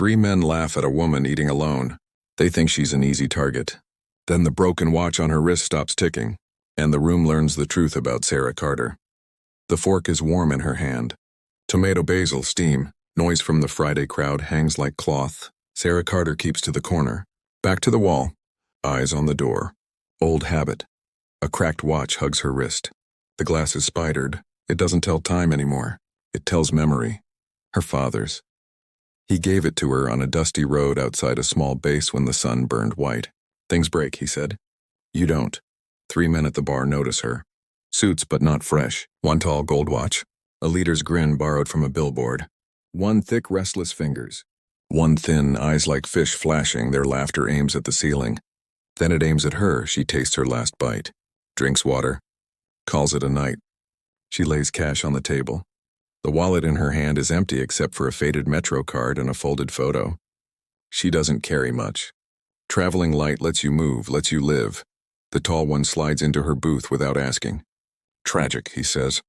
Three men laugh at a woman eating alone. They think she's an easy target. Then the broken watch on her wrist stops ticking, and the room learns the truth about Sara Carter. The fork is warm in her hand. Tomato basil steam. Noise from the Friday crowd hangs like cloth. Sara Carter keeps to the corner. Back to the wall. Eyes on the door. Old habit. A cracked watch hugs her wrist. The glass is spidered. It doesn't tell time anymore. It tells memory. Her father's. He gave it to her on a dusty road outside a small base when the sun burned white. Things break, he said. You don't. Three men at the bar notice her. Suits but not fresh. One tall gold watch. A leader's grin borrowed from a billboard. One thick restless fingers. One thin, eyes like fish flashing, their laughter aims at the ceiling. Then it aims at her. She tastes her last bite. Drinks water. Calls it a night. She lays cash on the table. The wallet in her hand is empty except for a faded Metro card and a folded photo. She doesn't carry much. Traveling light lets you move, lets you live. The tall one slides into her booth without asking. Tragic, he says.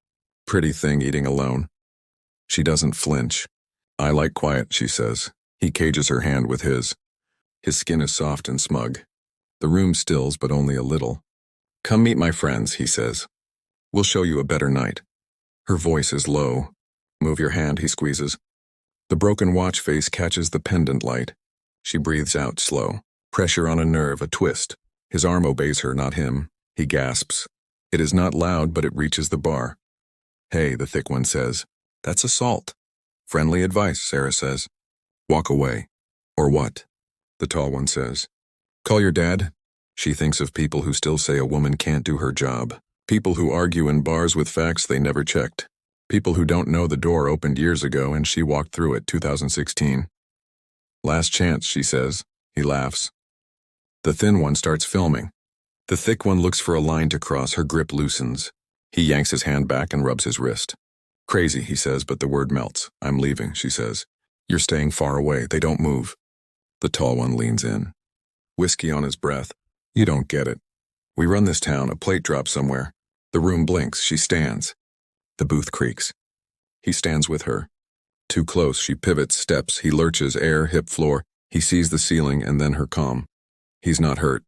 Pretty thing eating alone. She doesn't flinch. I like quiet, she says. He cages her hand with his. His skin is soft and smug. The room stills, but only a little. Come meet my friends, he says. We'll show you a better night. Her voice is low. Move your hand, he squeezes. The broken watch face catches the pendant light. She breathes out slow. Pressure on a nerve, a twist. His arm obeys her, not him. He gasps. It is not loud, but it reaches the bar. Hey, the thick one says. That's assault. Friendly advice, Sara says. Walk away. Or what? The tall one says. Call your dad. She thinks of people who still say a woman can't do her job. People who argue in bars with facts they never checked. People who don't know the door opened years ago and she walked through it 2016. Last chance, she says. He laughs. The thin one starts filming. The thick one looks for a line to cross, her grip loosens. He yanks his hand back and rubs his wrist. Crazy, he says, but the word melts. I'm leaving, she says. You're staying far away. They don't move. The tall one leans in. Whiskey on his breath. You don't get it. We run this town, a plate drops somewhere. The room blinks, she stands. The booth creaks. He stands with her. Too close, she pivots, steps, he lurches, air, hip, floor. He sees the ceiling and then her calm. He's not hurt.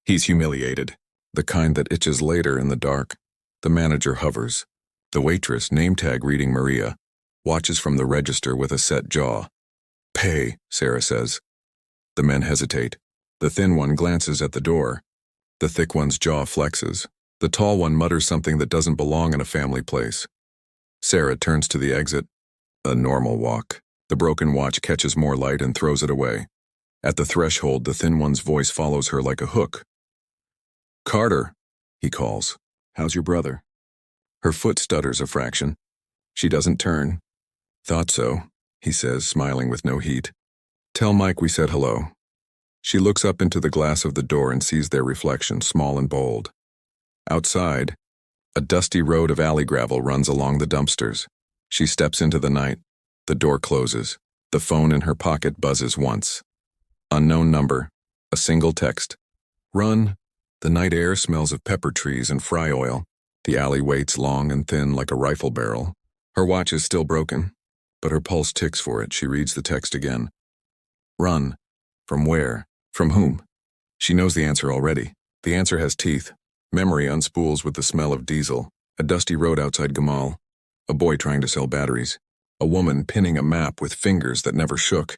He's humiliated. The kind that itches later in the dark. The manager hovers. The waitress, name tag reading Maria, watches from the register with a set jaw. Pay, Sara says. The men hesitate. The thin one glances at the door. The thick one's jaw flexes. The tall one mutters something that doesn't belong in a family place. Sara turns to the exit. A normal walk. The broken watch catches more light and throws it away. At the threshold, the thin one's voice follows her like a hook. Carter, he calls. How's your brother? Her foot stutters a fraction. She doesn't turn. Thought so, he says, smiling with no heat. Tell Mike we said hello. She looks up into the glass of the door and sees their reflection, small and bold. Outside, a dusty road of alley gravel runs along the dumpsters. She steps into the night. The door closes. The phone in her pocket buzzes once. Unknown number. A single text. Run. The night air smells of pepper trees and fry oil. The alley waits long and thin like a rifle barrel. Her watch is still broken, but her pulse ticks for it. She reads the text again. Run. From where? From whom? She knows the answer already. The answer has teeth. Memory unspools with the smell of diesel. A dusty road outside Gamal. A boy trying to sell batteries. A woman pinning a map with fingers that never shook.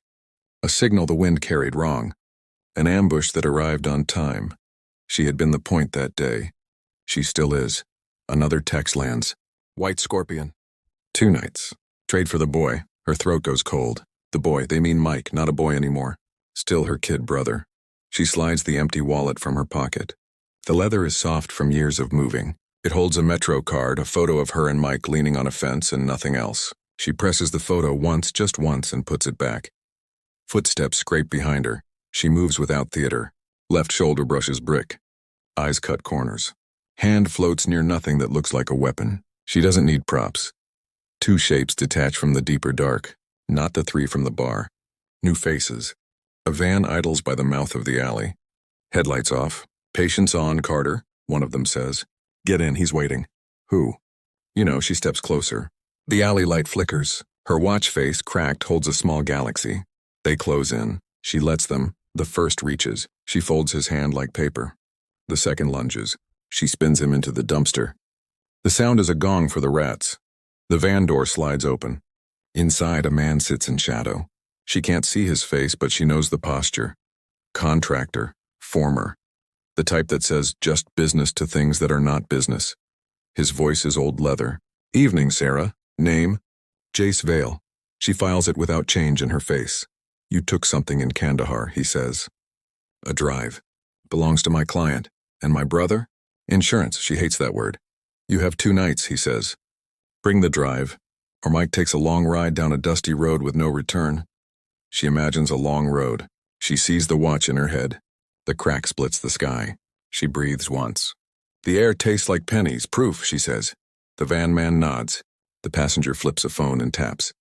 A signal the wind carried wrong. An ambush that arrived on time. She had been the point that day. She still is. Another text lands. White Scorpion. 2 nights. Trade for the boy. Her throat goes cold. The boy, they mean Mike, not a boy anymore. Still her kid brother. She slides the empty wallet from her pocket. The leather is soft from years of moving. It holds a Metro card, a photo of her and Mike leaning on a fence, and nothing else. She presses the photo once, just once, and puts it back. Footsteps scrape behind her. She moves without theater. Left shoulder brushes brick. Eyes cut corners. Hand floats near nothing that looks like a weapon. She doesn't need props. 2 shapes detach from the deeper dark, not the 3 from the bar. New faces. A van idles by the mouth of the alley. Headlights off. Patience on, Carter, one of them says. Get in, he's waiting. Who? You know, she steps closer. The alley light flickers. Her watch face, cracked, holds a small galaxy. They close in. She lets them. The first reaches. She folds his hand like paper. The second lunges. She spins him into the dumpster. The sound is a gong for the rats. The van door slides open. Inside, a man sits in shadow. She can't see his face, but she knows the posture. Contractor. Former. The type that says just business to things that are not business. His voice is old leather. Evening, Sara. Name? Jace Vale. She files it without change in her face. You took something in Kandahar, he says. A drive. Belongs to my client. And my brother? Insurance, she hates that word. You have 2 nights, he says. Bring the drive, or Mike takes a long ride down a dusty road with no return. She imagines a long road. She sees the watch in her head. The crack splits the sky. She breathes once. The air tastes like pennies, proof, she says. The van man nods. The passenger flips a phone and taps.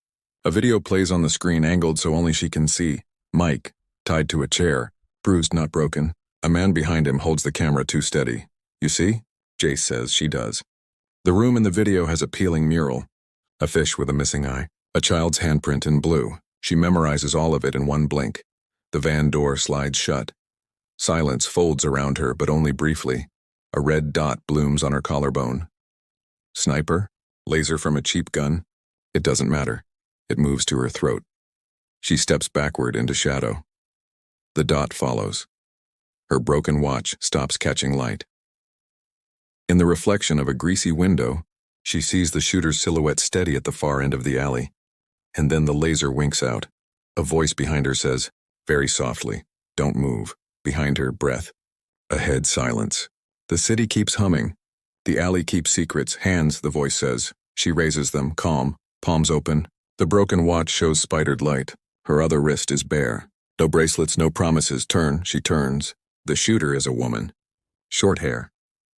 A video plays on the screen angled so only she can see. Mike, tied to a chair, bruised not broken. A man behind him holds the camera too steady. You see? Jace says she does. The room in the video has a peeling mural. A fish with a missing eye. A child's handprint in blue. She memorizes all of it in one blink. The van door slides shut. Silence folds around her, but only briefly. A red dot blooms on her collarbone. Sniper? Laser from a cheap gun? It doesn't matter. It moves to her throat. She steps backward into shadow. The dot follows. Her broken watch stops catching light. In the reflection of a greasy window, she sees the shooter's silhouette steady at the far end of the alley. And then the laser winks out. A voice behind her says, very softly, don't move. Behind her, breath. Ahead, silence. The city keeps humming. The alley keeps secrets. Hands, the voice says. She raises them, calm, palms open. The broken watch shows spidered light. Her other wrist is bare. No bracelets, no promises. Turn, she turns. The shooter is a woman. Short hair.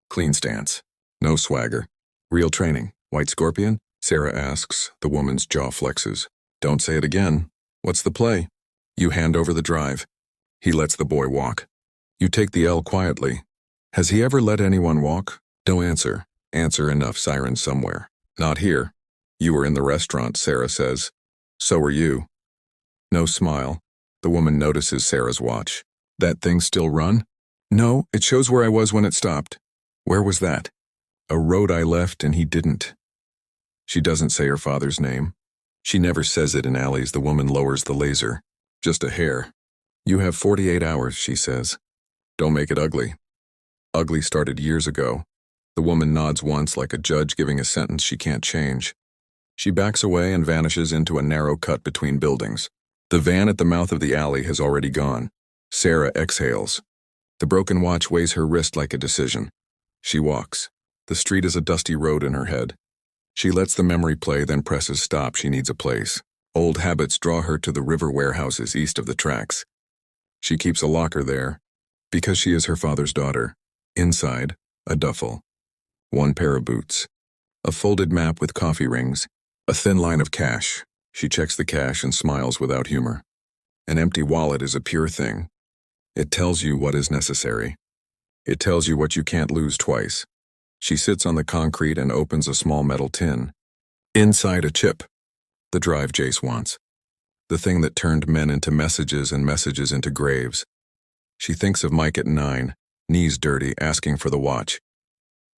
Clean stance. No swagger. Real training. White Scorpion? Sara asks. The woman's jaw flexes. Don't say it again. What's the play? You hand over the drive. He lets the boy walk. You take the L quietly. Has he ever let anyone walk? No answer. Answer enough, siren somewhere. Not here. You were in the restaurant, Sara says. So were you. No smile. The woman notices Sara's watch. That thing still run? No, it shows where I was when it stopped. Where was that? A road I left and he didn't. She doesn't say her father's name. She never says it in alleys. The woman lowers the laser. Just a hair. You have 48 hours, she says. Don't make it ugly. Ugly started years ago. The woman nods once like a judge giving a sentence she can't change. She backs away and vanishes into a narrow cut between buildings. The van at the mouth of the alley has already gone. Sara exhales. The broken watch weighs her wrist like a decision. She walks. The street is a dusty road in her head. She lets the memory play, then presses stop. She needs a place. Old habits draw her to the river warehouses east of the tracks. She keeps a locker there, because she is her father's daughter. Inside, a duffel. 1 pair of boots. A folded map with coffee rings. A thin line of cash. She checks the cash and smiles without humor. An empty wallet is a pure thing. It tells you what is necessary. It tells you what you can't lose twice. She sits on the concrete and opens a small metal tin. Inside, a chip. The drive Jace wants. The thing that turned men into messages and messages into graves. She thinks of Mike at 9, knees dirty, asking for the watch.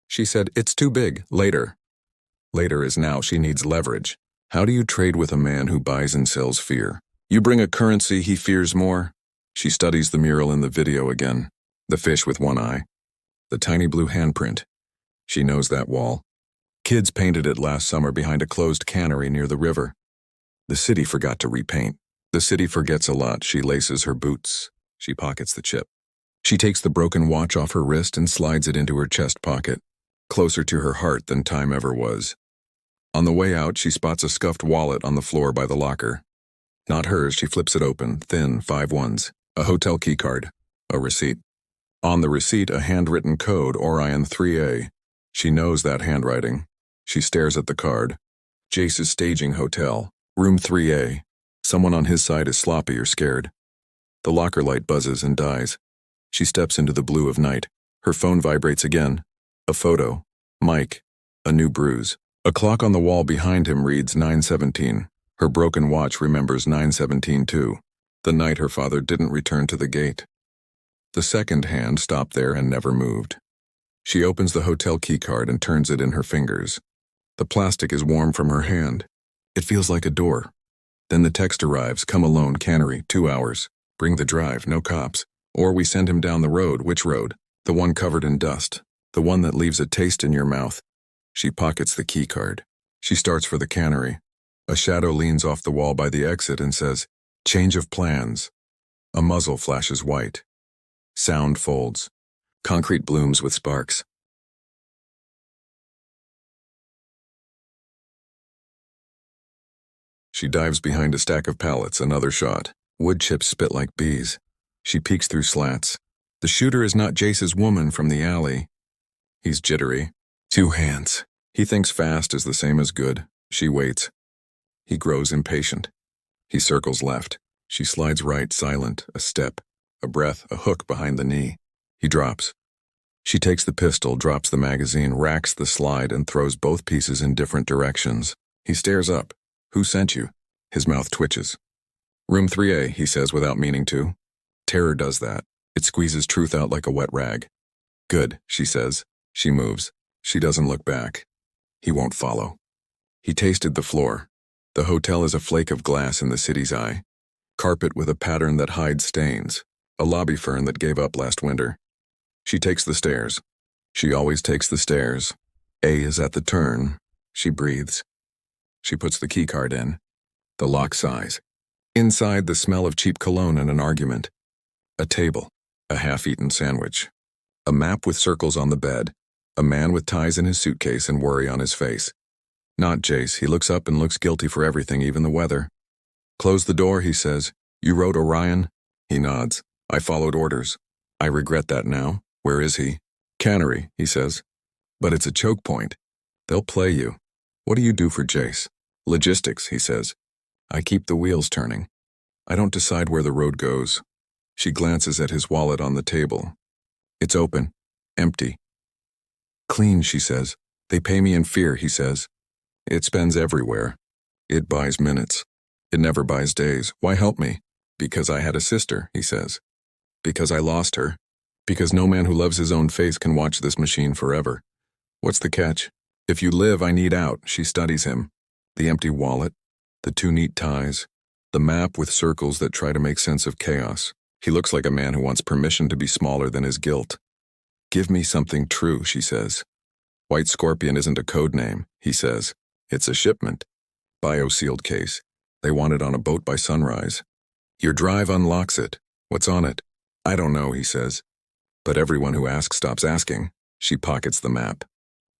She said, it's too big, later. Later is now. She needs leverage. How do you trade with a man who buys and sells fear? You bring a currency he fears more. She studies the mural in the video again. The fish with 1 eye. The tiny blue handprint. She knows that wall. Kids painted it last summer behind a closed cannery near the river. The city forgot to repaint. The city forgets a lot. She laces her boots. She pockets the chip. She takes the broken watch off her wrist and slides it into her chest pocket, closer to her heart than time ever was. On the way out, she spots a scuffed wallet on the floor by the locker. Not hers. She flips it open, thin, 5 ones. A hotel keycard. A receipt. On the receipt, a handwritten code, Orion 3A. She knows that handwriting. She stares at the card. Jace's staging hotel. Room 3A. Someone on his side is sloppy or scared. The locker light buzzes and dies. She steps into the blue of night. Her phone vibrates again. A photo. Mike. A new bruise. A clock on the wall behind him reads 9:17. Her broken watch remembers 9:17 too. the night her father didn't return to the gate. The second hand stopped there and never moved. She opens the hotel keycard and turns it in her fingers. The plastic is warm from her hand. It feels like a door. Then the text arrives, come alone, cannery, 2 hours. Bring the drive, no cops. Or we send him down the road. Which road? The one covered in dust. The one that leaves a taste in your mouth. She pockets the keycard. She starts for the cannery. A shadow leans off the wall by the exit and says, change of plans. A muzzle flashes white. Sound folds. Concrete blooms with sparks. She dives behind a stack of pallets, another shot. Wood chips spit like bees. She peeks through slats. The shooter is not Jace's woman from the alley. He's jittery. 2 hands. He thinks fast is the same as good. She waits. He grows impatient. He circles left. She slides right, silent, a step, a breath, a hook behind the knee. He drops. She takes the pistol, drops the magazine, racks the slide, and throws both pieces in different directions. He stares up. Who sent you? His mouth twitches. Room 3A, he says without meaning to. Terror does that. It squeezes truth out like a wet rag. Good, she says. She moves. She doesn't look back. He won't follow. He tasted the floor. The hotel is a flake of glass in the city's eye. Carpet with a pattern that hides stains. A lobby fern that gave up last winter. She takes the stairs. She always takes the stairs. A is at the turn. She breathes. She puts the keycard in. The lock sighs. Inside, the smell of cheap cologne and an argument. A table. A half-eaten sandwich. A map with circles on the bed. A man with ties in his suitcase and worry on his face. Not Jace. He looks up and looks guilty for everything, even the weather. Close the door, he says. You wrote Orion? He nods. I followed orders. I regret that now. Where is he? Cannery, he says. But it's a choke point. They'll play you. What do you do for Jace? Logistics, he says. I keep the wheels turning. I don't decide where the road goes. She glances at his wallet on the table. It's open. Empty. Clean, she says. They pay me in fear, he says. It spends everywhere. It buys minutes. It never buys days. Why help me? Because I had a sister, he says. Because I lost her. Because no man who loves his own face can watch this machine forever. What's the catch? If you live, I need out. She studies him. The empty wallet. The 2 neat ties. The map with circles that try to make sense of chaos. He looks like a man who wants permission to be smaller than his guilt. Give me something true, she says. White Scorpion isn't a code name, he says. It's a shipment. Bio-sealed case. They want it on a boat by sunrise. Your drive unlocks it. What's on it? I don't know, he says. But everyone who asks stops asking. She pockets the map.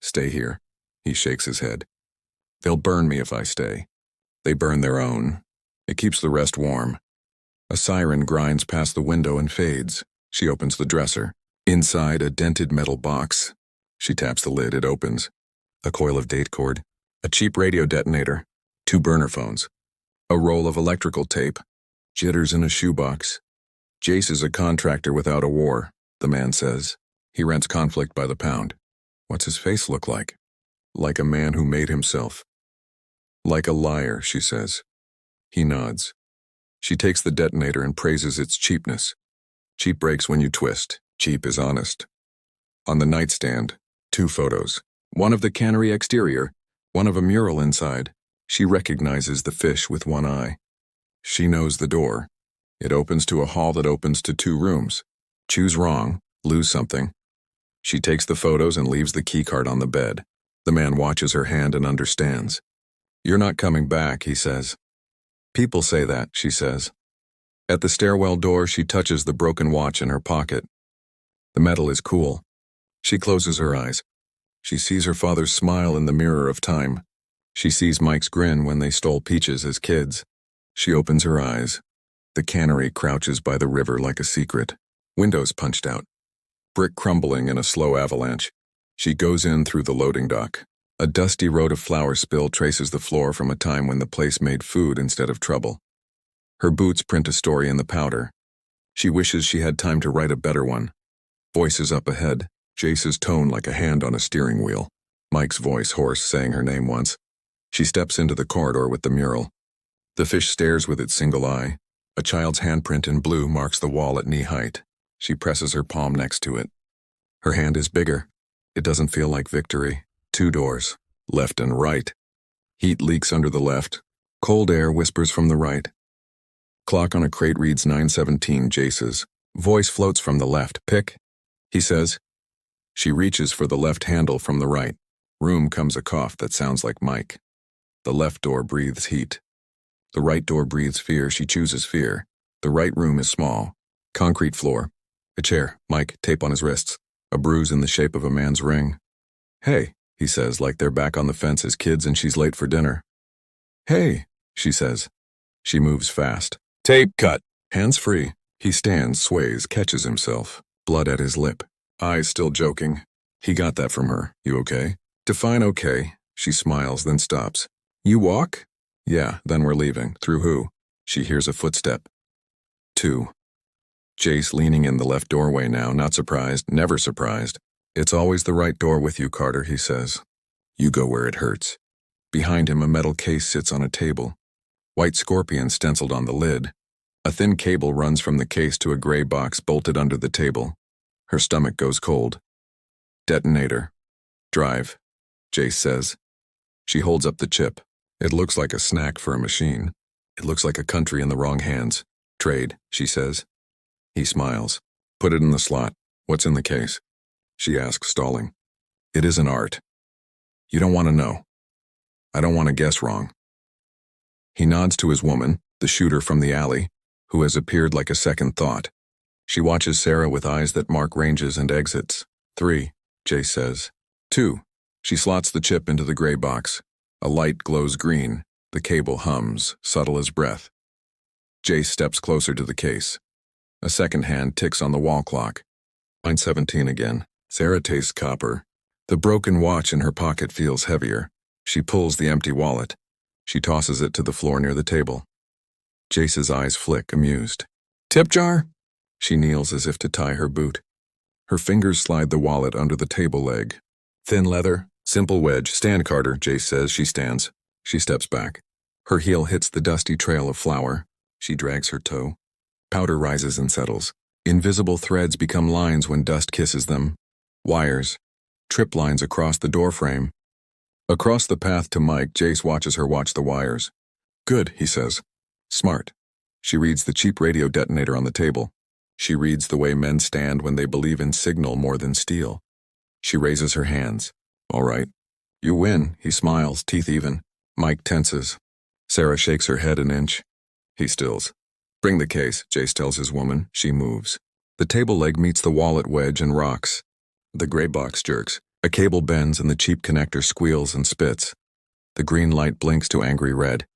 Stay here. He shakes his head. They'll burn me if I stay. They burn their own. It keeps the rest warm. A siren grinds past the window and fades. She opens the dresser. Inside, a dented metal box. She taps the lid. It opens. A coil of date cord. A cheap radio detonator. 2 burner phones. A roll of electrical tape. Jitters in a shoebox. Jace is a contractor without a war, the man says. He rents conflict by the pound. What's his face look like? Like a man who made himself. Like a liar, she says. He nods. She takes the detonator and praises its cheapness. Cheap breaks when you twist. Cheap is honest. On the nightstand, 2 photos. One of the cannery exterior, one of a mural inside. She recognizes the fish with one eye. She knows the door. It opens to a hall that opens to 2 rooms. Choose wrong, lose something. She takes the photos and leaves the keycard on the bed. The man watches her hand and understands. You're not coming back, he says. People say that, she says. At the stairwell door, she touches the broken watch in her pocket. The metal is cool. She closes her eyes. She sees her father's smile in the mirror of time. She sees Mike's grin when they stole peaches as kids. She opens her eyes. The cannery crouches by the river like a secret. Windows punched out. Brick crumbling in a slow avalanche. She goes in through the loading dock. A dusty road of flour spill traces the floor from a time when the place made food instead of trouble. Her boots print a story in the powder. She wishes she had time to write a better one. Voices up ahead. Jace's tone like a hand on a steering wheel. Mike's voice hoarse, saying her name once. She steps into the corridor with the mural. The fish stares with its single eye. A child's handprint in blue marks the wall at knee height. She presses her palm next to it. Her hand is bigger. It doesn't feel like victory. 2 doors, left and right. Heat leaks under the left. Cold air whispers from the right. Clock on a crate reads 9:17. Jace's voice floats from the left. Pick, he says. She reaches for the left handle from the right. Room comes a cough that sounds like Mike. The left door breathes heat. The right door breathes fear. She chooses fear. The right room is small. Concrete floor. A chair. Mike, tape on his wrists. A bruise in the shape of a man's ring. Hey, he says, like they're back on the fence as kids and she's late for dinner. Hey, she says. She moves fast. Tape cut. Hands free. He stands, sways, catches himself. Blood at his lip. Eyes still joking. He got that from her. You okay? Define okay. She smiles, then stops. You walk? Yeah, then we're leaving. Through who? She hears a footstep. 2. Jace leaning in the left doorway now, not surprised, never surprised. It's always the right door with you, Carter, he says. You go where it hurts. Behind him, a metal case sits on a table. White scorpion stenciled on the lid. A thin cable runs from the case to a gray box bolted under the table. Her stomach goes cold. Detonator. Drive, Jace says. She holds up the chip. It looks like a snack for a machine. It looks like a country in the wrong hands. Trade, she says. He smiles. Put it in the slot. What's in the case? She asks, stalling. It isn't art. You don't want to know. I don't want to guess wrong. He nods to his woman, the shooter from the alley, who has appeared like a second thought. She watches Sara with eyes that mark ranges and exits. 3, Jace says. 2. She slots the chip into the gray box. A light glows green. The cable hums, subtle as breath. Jace steps closer to the case. A second hand ticks on the wall clock. 9:17 again. Sara tastes copper. The broken watch in her pocket feels heavier. She pulls the empty wallet. She tosses it to the floor near the table. Jace's eyes flick, amused. Tip jar? She kneels as if to tie her boot. Her fingers slide the wallet under the table leg. Thin leather, simple wedge. Stand, Carter, Jace says. She stands. She steps back. Her heel hits the dusty trail of flour. She drags her toe. Powder rises and settles. Invisible threads become lines when dust kisses them. Wires. Trip lines across the doorframe. Across the path to Mike, Jace watches her watch the wires. Good, he says. Smart. She reads the cheap radio detonator on the table. She reads the way men stand when they believe in signal more than steel. She raises her hands. All right. You win, he smiles, teeth even. Mike tenses. Sara shakes her head an inch. He stills. Bring the case, Jace tells his woman. She moves. The table leg meets the wallet wedge and rocks. The gray box jerks. A cable bends and the cheap connector squeals and spits. The green light blinks to angry red.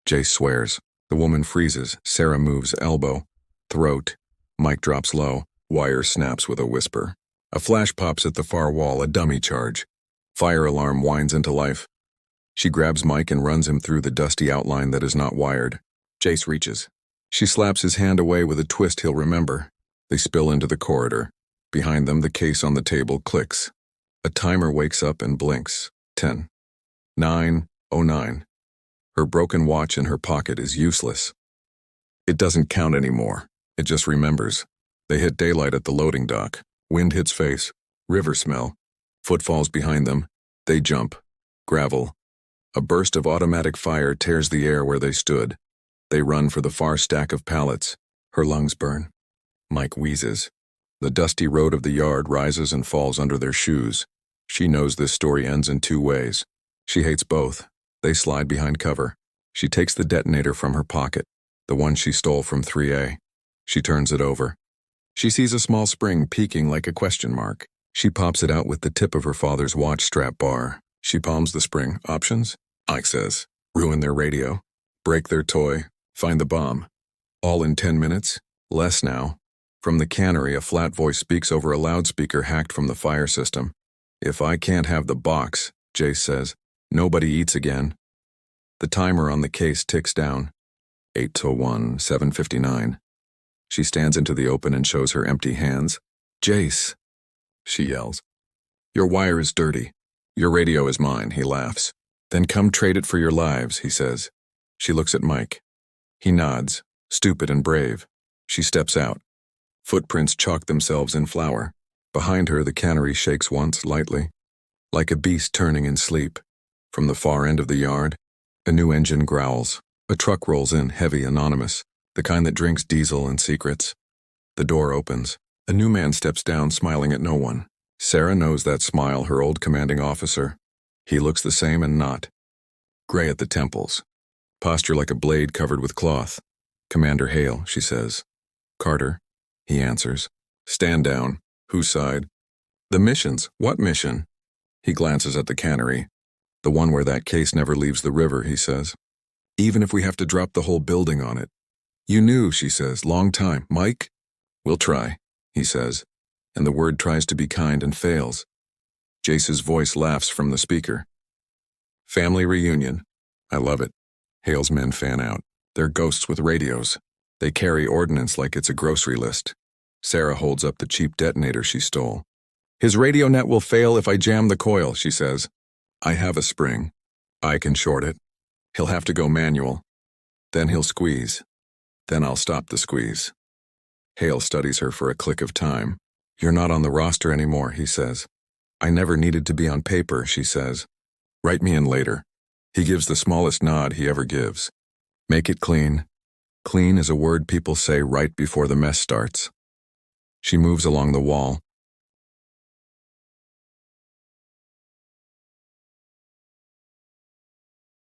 Jace swears. The woman freezes. Sara moves elbow. Throat. Mike drops low. Wire snaps with a whisper. A flash pops at the far wall, a dummy charge. Fire alarm winds into life. She grabs Mike and runs him through the dusty outline that is not wired. Jace reaches. She slaps his hand away with a twist he'll remember. They spill into the corridor. Behind them, the case on the table clicks. A timer wakes up and blinks. 10. 9:09. Her broken watch in her pocket is useless. It doesn't count anymore. It just remembers. They hit daylight at the loading dock. Wind hits face. River smell. Footfalls behind them. They jump. Gravel. A burst of automatic fire tears the air where they stood. They run for the far stack of pallets. Her lungs burn. Mike wheezes. The dusty road of the yard rises and falls under their shoes. She knows this story ends in 2 ways. She hates both. They slide behind cover. She takes the detonator from her pocket, the one she stole from 3A. She turns it over. She sees a small spring peeking like a question mark. She pops it out with the tip of her father's watch strap bar. She palms the spring. Options? Ike says. Ruin their radio. Break their toy. Find the bomb. All in 10 minutes? Less now. From the cannery, a flat voice speaks over a loudspeaker hacked from the fire system. If I can't have the box, Jace says, nobody eats again. The timer on the case ticks down. 8:01, 7:59. She stands into the open and shows her empty hands. Jace, she yells. Your wire is dirty. Your radio is mine, he laughs. Then come trade it for your lives, he says. She looks at Mike. He nods. Stupid and brave. She steps out. Footprints chalk themselves in flour. Behind her, the cannery shakes once, lightly, like a beast turning in sleep. From the far end of the yard, a new engine growls. A truck rolls in, heavy, anonymous, the kind that drinks diesel and secrets. The door opens. A new man steps down, smiling at no one. Sara knows that smile, her old commanding officer. He looks the same and not. Gray at the temples. Posture like a blade covered with cloth. "Commander Hale," she says. "Carter," he answers. "Stand down." "Whose side?" "The mission's." "What mission?" He glances at the cannery. "The one where that case never leaves the river," he says. "Even if we have to drop the whole building on it." "You knew," she says. "Long time. Mike?" "We'll try," he says, and the word tries to be kind and fails. Jace's voice laughs from the speaker. "Family reunion. I love it." Hale's men fan out. They're ghosts with radios. They carry ordnance like it's a grocery list. Sara holds up the cheap detonator she stole. "His radio net will fail if I jam the coil," she says. "I have a spring. I can short it. He'll have to go manual. Then he'll squeeze. Then I'll stop the squeeze." Hale studies her for a click of time. "You're not on the roster anymore," he says. "I never needed to be on paper," she says. "Write me in later." He gives the smallest nod he ever gives. "Make it clean." Clean is a word people say right before the mess starts. She moves along the wall.